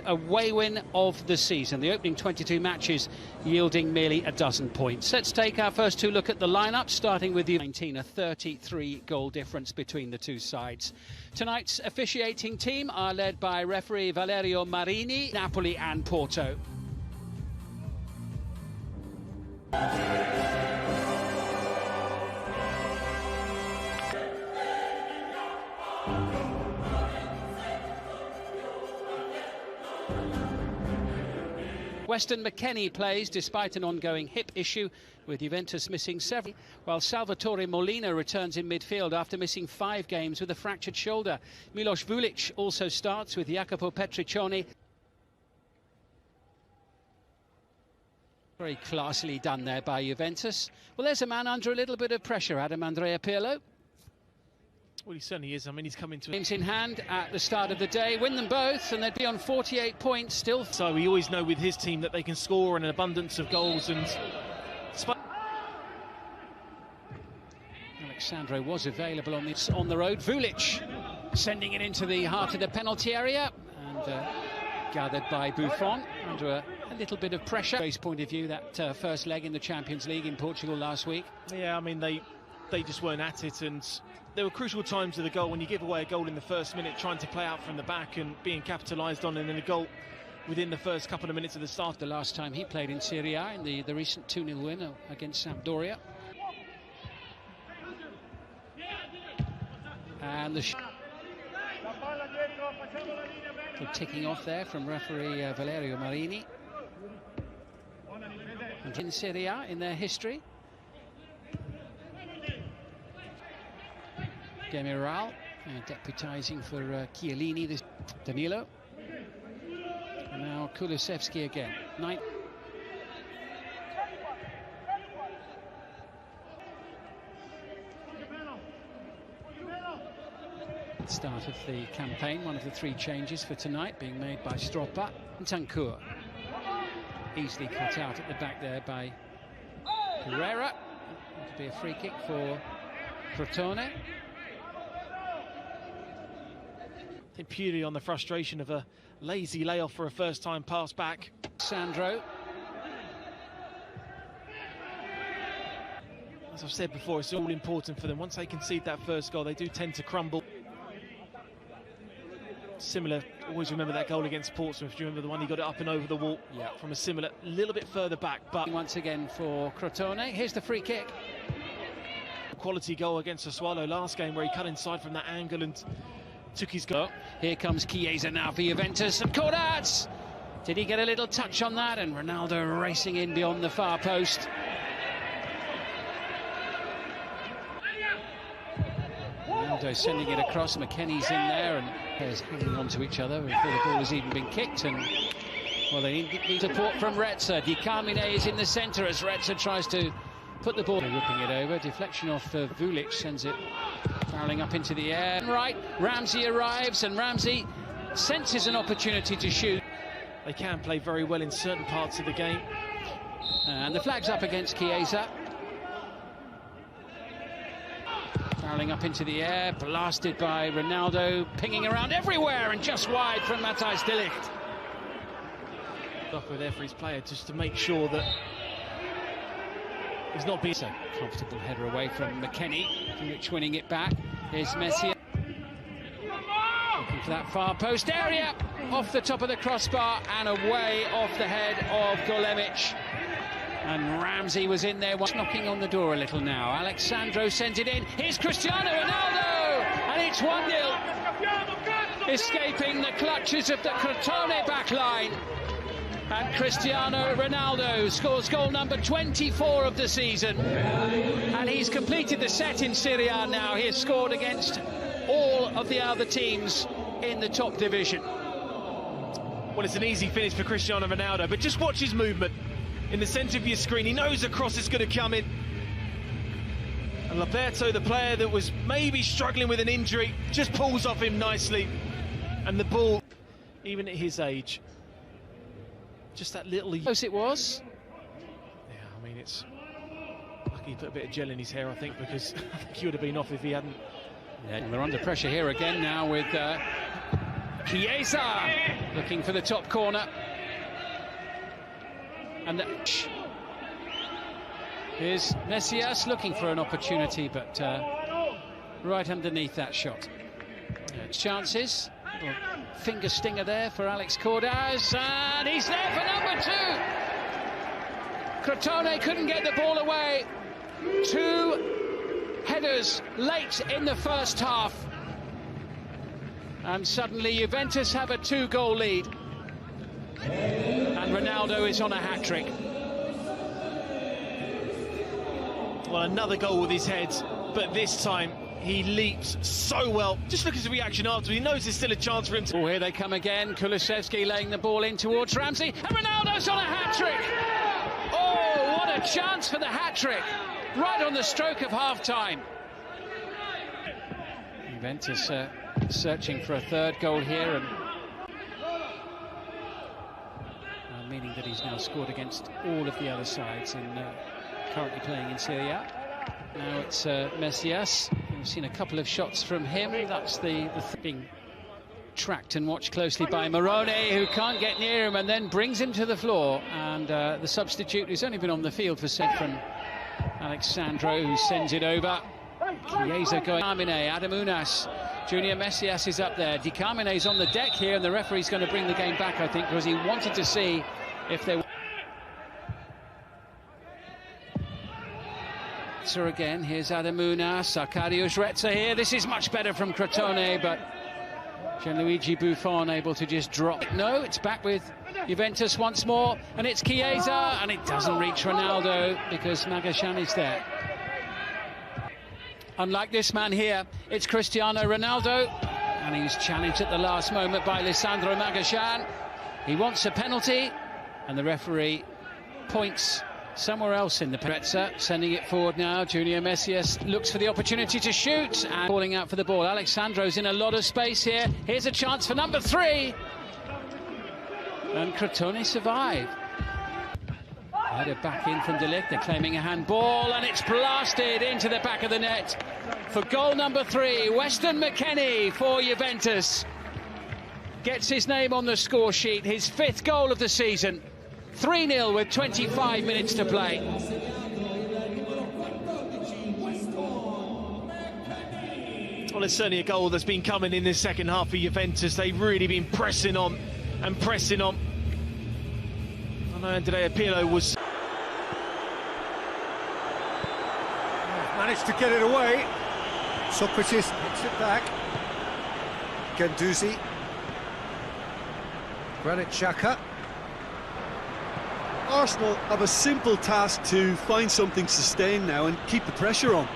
Away win of the season, the opening 22 matches yielding merely a dozen points. Let's take our first two look at the lineup, starting with the 19, a 33 goal difference between the two sides. Tonight's officiating team are led by referee Valerio Marini, Napoli and Porto. Weston McKennie plays despite an ongoing hip issue, with Juventus missing several, while Salvatore Molina returns in midfield after missing 5 games with a fractured shoulder. Milos Vulic also starts with Jacopo Pertarungan. Very classily done there by Juventus. Well, there's a man under a little bit of pressure, Adam Andrea Pirlo. Well, he certainly is. I mean, he's coming to games in hand at the start of the day, win them both, and they'd be on 48 points still. So we always know with his team that they can score an abundance of goals. And Alexandro was available on the road. Vulic sending it into the heart of the penalty area, and gathered by Buffon under a little bit of pressure. Base point of view, that first leg in the Champions League in Portugal last week. Yeah, I mean, they just weren't at it, and there were crucial times of the goal when you give away a goal in the first minute, trying to play out from the back and being capitalised on, and then a goal within the first couple of minutes of the start. The last time he played in Serie A in the recent 2-0 win against Sampdoria. And the ticking off there from referee Valerio Marini. And in Serie A in their history. Demiral deputising for Chiellini, this Danilo, and now Kulusevski again. Start of the campaign, one of the 3 changes for tonight being made by Stroppa. Tancour easily cut out at the back there by Pereira. It'll be a free kick for Crotonee. Purely on the frustration of a lazy layoff for a first-time pass back. Sandro. As I've said before, it's all important for them. Once they concede that first goal, they do tend to crumble. Similar, always remember that goal against Portsmouth. Do you remember the one he got it up and over the wall? Yeah. From a similar, little bit further back, but once again for Crotonee. Here's the free kick. Quality goal against Sassuolo last game, where he cut inside from that angle and took his goal. Here comes Chiesa now for Juventus, and Cordat! Did he get a little touch on that? And Ronaldo racing in beyond the far post. Ronaldo sending it across, McKennie's in there, and players hanging on to each other before the ball has even been kicked. And well, they need support from Retzer. Di Carmine is in the centre as Retzer tries to put the ball, whipping it over. Deflection off Vulic, sends it barreling up into the air. Right, Ramsey arrives, and Ramsey senses an opportunity to shoot. They can play very well in certain parts of the game. And the flag's up against Chiesa. Barreling up into the air, blasted by Ronaldo, pinging around everywhere and just wide from Matthijs de Ligt. There for his player, just to make sure that he's not being so comfortable header away from McKennie. Vulic winning it back. Here's Messi looking for that far post area, off the top of the crossbar and away off the head of Golemic. And Ramsey was in there, knocking on the door a little now. Alexandro sends it in. Here's Cristiano Ronaldo, and it's 1-0. Escaping the clutches of the Crotonee backline. And Cristiano Ronaldo scores goal number 24 of the season. And he's completed the set in Serie A now. He has scored against all of the other teams in the top division. Well, it's an easy finish for Cristiano Ronaldo, but just watch his movement in the centre of your screen. He knows the cross is going to come in. And Roberto, the player that was maybe struggling with an injury, just pulls off him nicely. And the ball, even at his age, just that little... Close it was. Yeah, I mean, it's lucky he put a bit of gel in his hair, I think, because I think he would have been off if he hadn't. Yeah, and they're under pressure here again now with Chiesa. Looking for the top corner. And here's Messias looking for an opportunity, but right underneath that shot. Chances. Little finger stinger there for Alex Cordas, and he's there for number 2. Crotone couldn't get the ball away. 2 headers late in the first half. And suddenly Juventus have a 2-goal lead. And Ronaldo is on a hat-trick. Well, another goal with his head, but this time he leaps so well. Just look at his reaction after. He knows there's still a chance for him to... Oh, here they come again. Kulusevski laying the ball in towards Ramsey. And Ronaldo's on a hat-trick. Oh, what a chance for the hat-trick. Right on the stroke of half-time. Juventus searching for a 3rd goal here, and meaning that he's now scored against all of the other sides and currently playing in Serie A. Now it's Messias. We've seen a couple of shots from him. That's the being tracked and watched closely by Moroni, who can't get near him and then brings him to the floor. And the substitute, who's only been on the field for Centron, Alexandro, who sends it over. Chiesa going. Carmine, Adamunas, Junior Messias is up there. Di Carmine's on the deck here, and the referee's going to bring the game back, I think, because he wanted to see if they... So again, here's Adamunas, Arkadiusz Retza here. This is much better from Crotone, but Gianluigi Buffon able to just drop. No, it's back with Juventus once more, and it's Chiesa, and it doesn't reach Ronaldo because Magashan is there. Unlike this man here, it's Cristiano Ronaldo, and he was challenged at the last moment by Lisandro Magashan. He wants a penalty, and the referee points somewhere else in the Retza, sending it forward now. Junior Messias looks for the opportunity to shoot, and calling out for the ball. Alexandro's in a lot of space here. Here's a chance for number 3. And Crotone survive. Header back in from De Ligt. They're claiming a handball, and it's blasted into the back of the net for goal number 3. Weston McKennie for Juventus gets his name on the score sheet. His 5th goal of the season. 3-0 with 25 minutes to play. Well, it's certainly a goal that's been coming in this second half for Juventus. They've really been pressing on and pressing on. I know Andrea Pirlo was... Managed to get it away. Socrates hits it back. Guendouzi. Granit Xhaka. Arsenal have a simple task to find something sustained now and keep the pressure on.